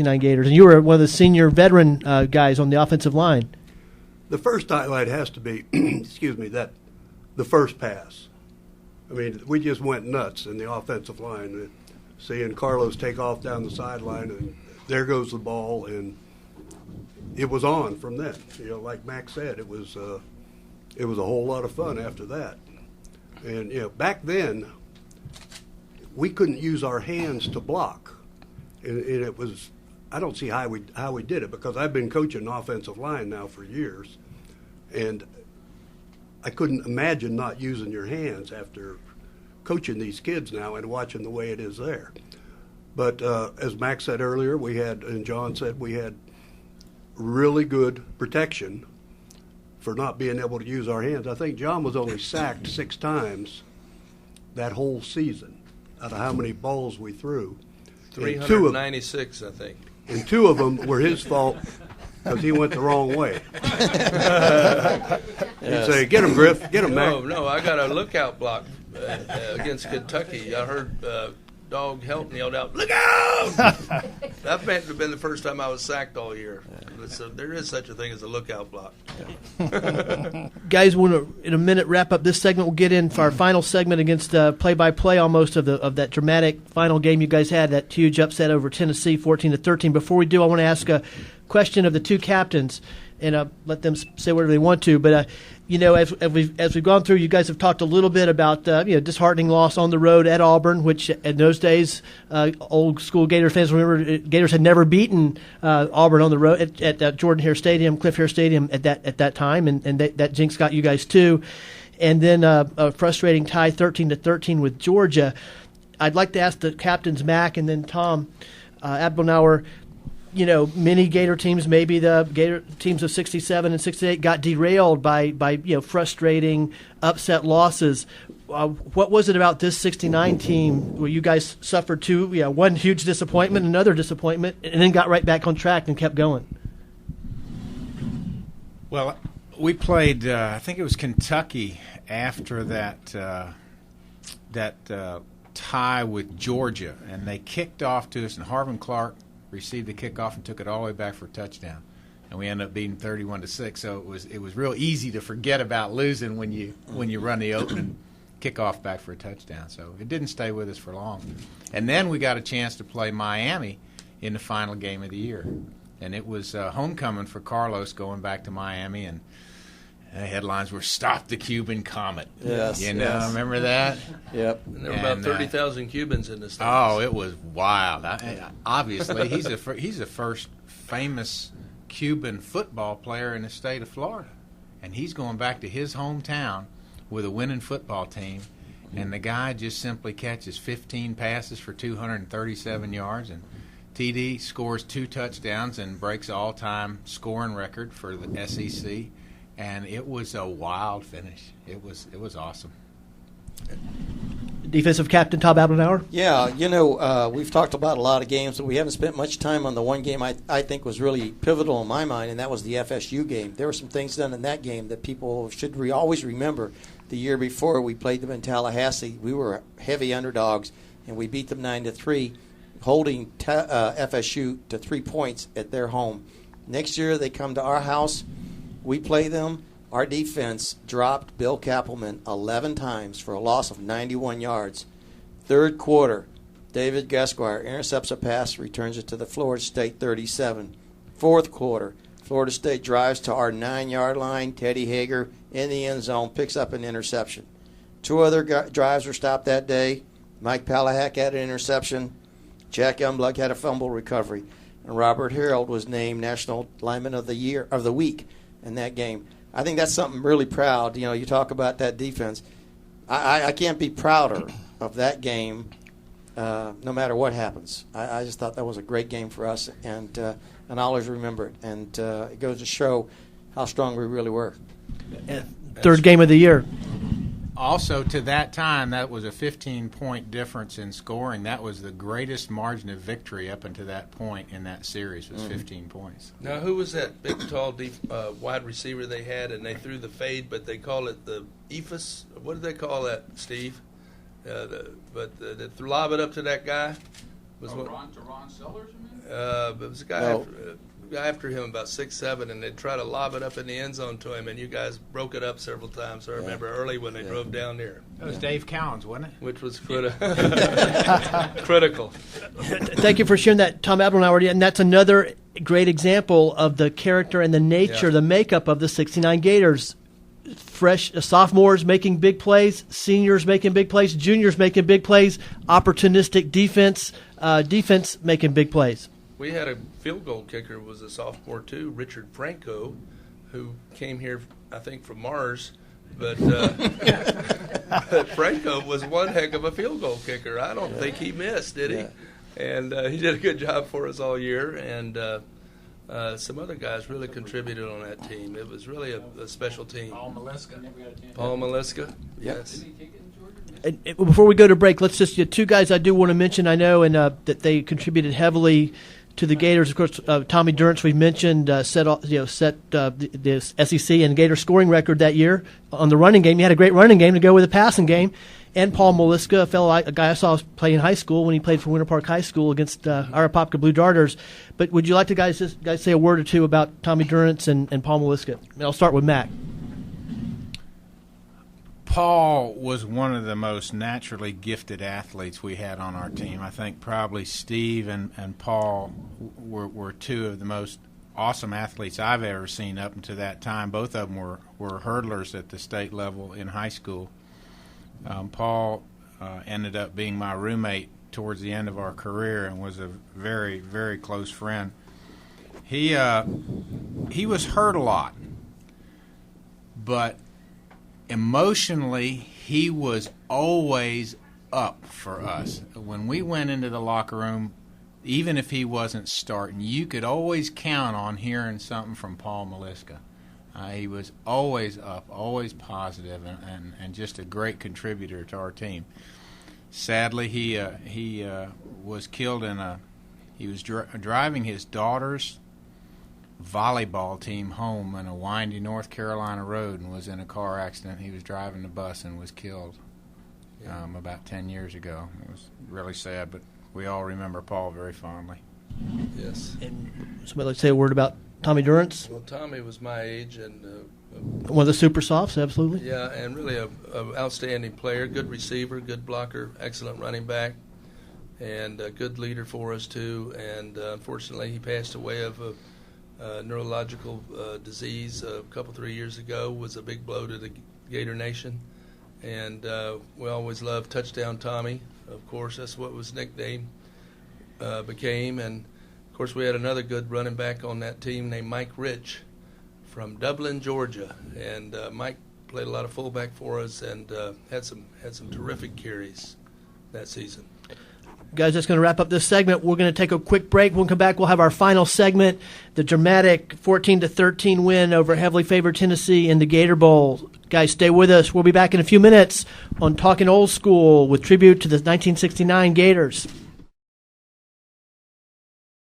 69 Gators, and you were one of the senior veteran guys on the offensive line. The first highlight has to be, the first pass. I mean, we just went nuts in the offensive line, seeing Carlos take off down the sideline, and there goes the ball, and it was on from then. Like Max said, it was a whole lot of fun after that. And back then, we couldn't use our hands to block, and it was. I don't see how we did it, because I've been coaching offensive line now for years, and I couldn't imagine not using your hands after coaching these kids now and watching the way it is there. But as Max said earlier, and John said, we had really good protection for not being able to use our hands. I think John was only sacked 6 times that whole season out of how many balls we threw. 396, I think. And 2 of them were his fault because he went the wrong way. He'd say, "Get him, Griff. Get him, Mac." No, I got a lookout block against Kentucky. I heard Dog Helton yelled out, "Look out!" That may have been the first time I was sacked all year. So there is such a thing as a lookout block. Guys, we'll in a minute wrap up this segment. We'll get in for our final segment against play-by-play almost of that dramatic final game you guys had, that huge upset over Tennessee, 14-13. Before we do, I want to ask a question of the 2 captains, and let them say whatever they want to. But as we've gone through, you guys have talked a little bit about disheartening loss on the road at Auburn, which in those days, old school Gator fans remember Gators had never beaten Auburn on the road at Jordan Hare Stadium, Cliff Hare Stadium at that time, and that jinx got you guys too. And then a frustrating tie, 13-13 with Georgia. I'd like to ask the captains, Mac and then Tom Abelnauer. Many Gator teams, maybe the Gator teams of 67 and 68, got derailed by frustrating, upset losses. What was it about this 69 team where you guys suffered one huge disappointment, another disappointment, and then got right back on track and kept going? Well, we played, I think it was Kentucky after that tie with Georgia, and they kicked off to us, and Harvin Clark received the kickoff and took it all the way back for a touchdown, and we ended up beating 31-6. So it was real easy to forget about losing when you run the opening kickoff back for a touchdown. So it didn't stay with us for long, and then we got a chance to play Miami in the final game of the year, and it was homecoming for Carlos going back to Miami, and the headlines were "Stop the Cuban Comet." Yes, remember that? Yep. And there were about 30,000 Cubans in this thing. Oh, it was wild. Obviously, he's the first famous Cuban football player in the state of Florida, and he's going back to his hometown with a winning football team, and the guy just simply catches 15 passes for 237 yards, and TD scores 2 touchdowns and breaks the all-time scoring record for the SEC. And it was a wild finish. It was awesome. Defensive captain Tom Abelnauer? Yeah, we've talked about a lot of games, but we haven't spent much time on the one game I think was really pivotal in my mind, and that was the FSU game. There were some things done in that game that people should always remember. The year before, we played them in Tallahassee. We were heavy underdogs, and we beat them 9-3, holding FSU to 3 points at their home. Next year, they come to our house. We play them. Our defense dropped Bill Kappelman 11 times for a loss of 91 yards. Third quarter, David Gasquire intercepts a pass, returns it to the Florida State 37. Fourth quarter, Florida State drives to our 9-yard line. Teddy Hager in the end zone picks up an interception. 2 other drives were stopped that day. Mike Palahak had an interception. Jack Youngblood had a fumble recovery. And Robert Harold was named National Lineman of the Week in that game. I think that's something really proud. You talk about that defense. I can't be prouder of that game no matter what happens. I just thought that was a great game for us, and I'll always remember it. And it goes to show how strong we really were. Third game of the year. Also, to that time, that was a 15-point difference in scoring. That was the greatest margin of victory up until that point in that series, was 15 points. Now, who was that big, tall, wide receiver they had, and they threw the fade, but they call it the ephus? What did they call that, Steve? The lob it up to that guy? To Ron Sellers, you mean? It was a guy after him about 6'7", and they'd try to lob it up in the end zone to him, and you guys broke it up several times. I remember early when they drove down there. That was Dave Cowens, wasn't it? Which was critical. Thank you for sharing that, Tom Abel, and that's another great example of the character and the nature, the makeup of the 69 Gators. Fresh sophomores making big plays, seniors making big plays, juniors making big plays, opportunistic defense making big plays. We had a field goal kicker who was a sophomore too, Richard Franco, who came here, I think, from Mars. But Franco was one heck of a field goal kicker. I don't think he missed, did he? And he did a good job for us all year. And some other guys really contributed on that team. It was really a special team. Paul Maliska, yes. And before we go to break, let's just two guys I do want to mention. I know that they contributed heavily to the Gators. Of course, Tommy Durrance, we mentioned, set the SEC and Gator scoring record that year on the running game. He had a great running game to go with the passing game. And Paul Maliska, a guy I saw play in high school when he played for Winter Park High School against our Apopka Blue Darters. But would you like to guys say a word or two about Tommy Durrance and Paul Maliska? I'll start with Matt. Paul was one of the most naturally gifted athletes we had on our team. I think probably Steve and Paul were two of the most awesome athletes I've ever seen up until that time. Both of them were hurdlers at the state level in high school. Paul ended up being my roommate towards the end of our career and was a very, very close friend. He was hurt a lot, but emotionally, he was always up for us. When we went into the locker room, even if he wasn't starting, you could always count on hearing something from Paul Maliska. He was always up, always positive, and just a great contributor to our team. Sadly, he was killed he was driving his daughter's volleyball team home on a windy North Carolina road and was in a car accident. He was driving the bus and was killed about 10 years ago. It was really sad, but we all remember Paul very fondly. Yes. And somebody like to say a word about Tommy Durrance? Well, Tommy was my age and one of the super softs, absolutely. Yeah, and really a outstanding player, good receiver, good blocker, excellent running back, and a good leader for us too. And unfortunately, he passed away of a neurological disease a couple, 3 years ago. Was a big blow to the Gator Nation. And we always loved Touchdown Tommy. Of course, that's what his nickname became. And, of course, we had another good running back on that team named Mike Rich from Dublin, Georgia. And Mike played a lot of fullback for us and had some terrific carries that season. Guys, that's going to wrap up this segment. We're going to take a quick break. When we come back, we'll have our final segment, the dramatic 14-13 win over heavily favored Tennessee in the Gator Bowl. Guys, stay with us. We'll be back in a few minutes on Talkin' Old School with tribute to the 1969 Gators.